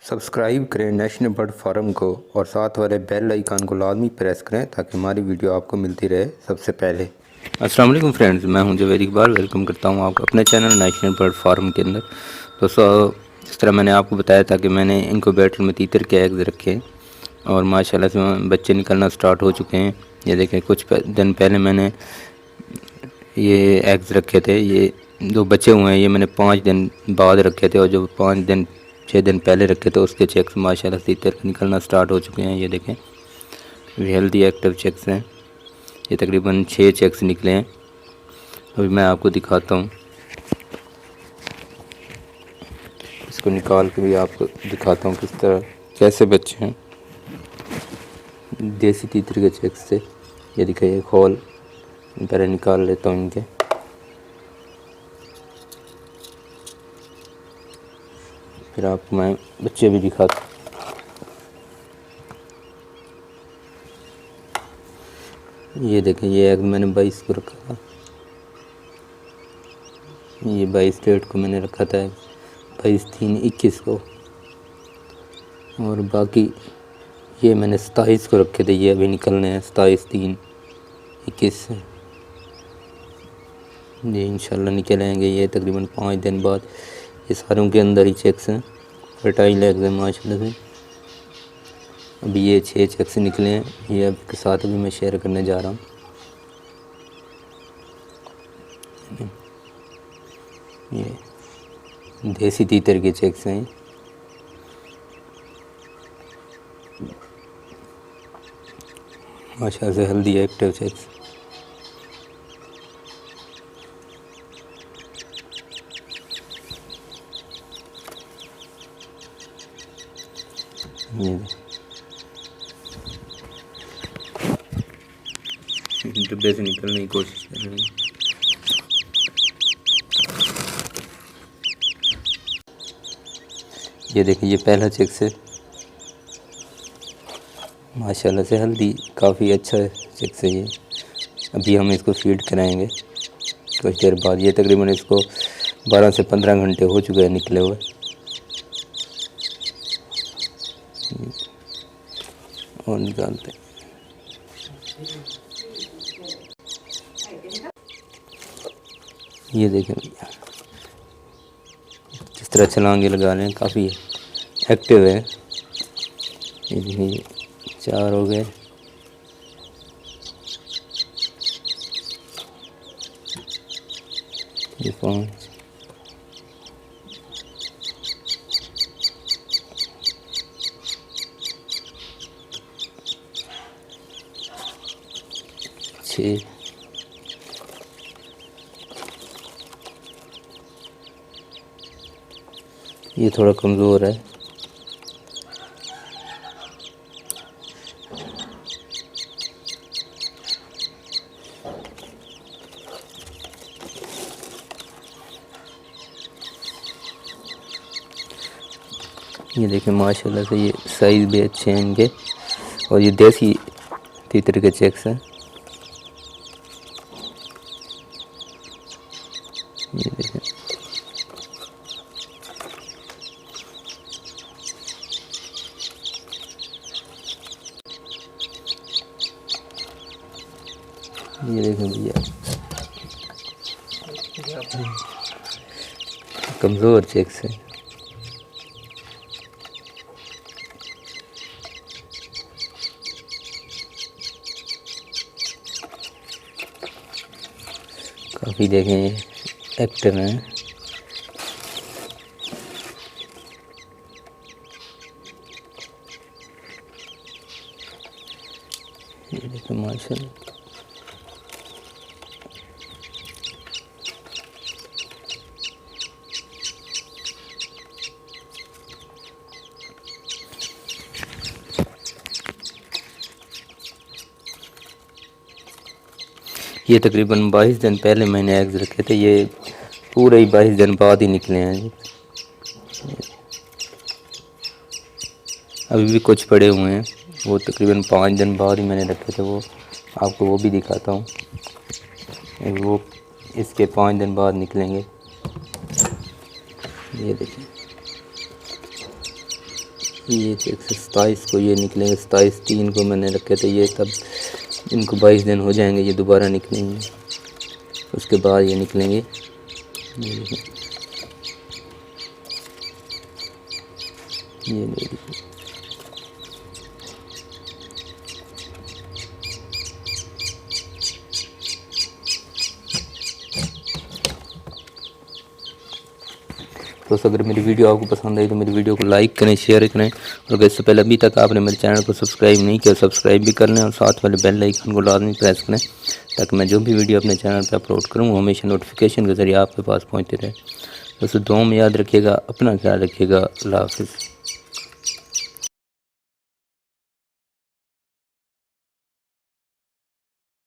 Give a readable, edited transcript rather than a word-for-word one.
Subscribe करें national bird farm को और साथ वाले बेल आइकन को लाजमी प्रेस करें ताकि हमारी वीडियो आपको मिलती रहे सबसे पहले। अस्सलाम वालेकुम फ्रेंड्स, मैं हूं जवेद इकबाल। वेलकम करता हूं आपको अपने चैनल नेशनल बर्ड फार्म के अंदर। दोस्तों, जिस तरह मैंने आपको बताया था कि मैंने इनक्यूबेटर में तीतर के एग्स रखे और माशाल्लाह से बच्चे निकलना स्टार्ट हो चुके हैं। ये देखें, कुछ दिन पहले मैंने ये एग्स रखे थे, ये जो बचे हुए हैं ये मैंने 5 दिन बाद रखे थे और जो 6 दिन पहले रखे थे उसके चेक्स माशाल्लाह से तीतर निकलना स्टार्ट हो चुके हैं। ये देखें, हेल्दी एक्टिव चेक्स हैं। ये तकरीबन 6 चेक्स निकले हैं। अभी मैं आपको दिखाता हूँ, इसको निकाल के भी आपको दिखाता हूँ किस तरह कैसे बच्चे हैं देसी तीतर के चेक्स से। ये दिखाइए, खोल पहले निकाल लेता हूँ इनके। फिर आपको मैं बच्चे भी दिखाता हूँ। ये देखें, ये एग मैंने 22 को रखा था, ये 22 डेट को मैंने रखा था, 22/3/21 को। और बाकी ये मैंने 27 को रखे थे, ये अभी निकलने हैं 27/3/21 से। ये इंशाल्लाह निकल आएंगे ये तकरीबन 5 दिन बाद। ये सारों के अंदर ही चेक्स हैं, फर्टाइल एग्स हैं माशाल्लाह से। अभी ये 6 चेक्स निकले हैं, ये आपके साथ भी मैं शेयर करने जा रहा हूँ। ये देसी तीतर के चेक्स हैं, माशाल्लाह से हेल्दी एक्टिव चेक्स। ये डब्बे से निकलने की कोशिश कर रहे हैं। ये देखिए, ये पहला चेक्स है, माशाल्लाह से हेल्दी काफ़ी अच्छा चेक्स है ये। अभी हम इसको फीड कराएंगे कुछ देर बाद। ये तकरीबन इसको 12 से 15 घंटे हो चुके हैं निकले हुए। और निकालते हैं। ये देखें भैया, किस तरह छलांगे लगा रहे हैं, काफ़ी एक्टिव है। ये देखिए, 4 हो गए। ये 5, 6, ये थोड़ा कमज़ोर है। ये देखें, माशाल्लाह से ये साइज़ भी अच्छे हैं इनके। और ये देसी तीतर के चेक्स हैं। ये देखें, ये देखें भैया, कमज़ोर चेक्स है। काफ़ी देखें एक्टिव हैं। ये देखें माशाल्लाह, ये तकरीबन 22 दिन पहले मैंने एग्स रखे थे, ये पूरे ही 22 दिन बाद ही निकले हैं। अभी भी कुछ पड़े हुए हैं, वो तकरीबन 5 दिन बाद ही मैंने रखे थे। वो आपको वो भी दिखाता हूँ, वो इसके 5 दिन बाद निकलेंगे। ये देखिए, ये 127 को ये निकलेंगे, 27/3 को मैंने रखे थे ये, तब इनको 22 दिन हो जाएंगे, ये दोबारा निकलेंगे। उसके बाद ये निकलेंगे, ये देखिए। दोस्तों अगर मेरी वीडियो आपको पसंद आई तो मेरी वीडियो को लाइक करें, शेयर करें, और इससे पहले अभी तक आपने मेरे चैनल को सब्सक्राइब नहीं किया सब्सक्राइब भी कर लें, और साथ वाले बेल आइकन को लाजमी प्रेस करें ताकि मैं जो भी वीडियो अपने चैनल पर अपलोड करूँ वो हमेशा नोटिफिकेशन के ज़रिए आपके पास पहुँचते रहे। दोस्तों दुआ में याद रखिएगा, अपना ख्याल रखिएगा। अल्लाह हाफ़िज़।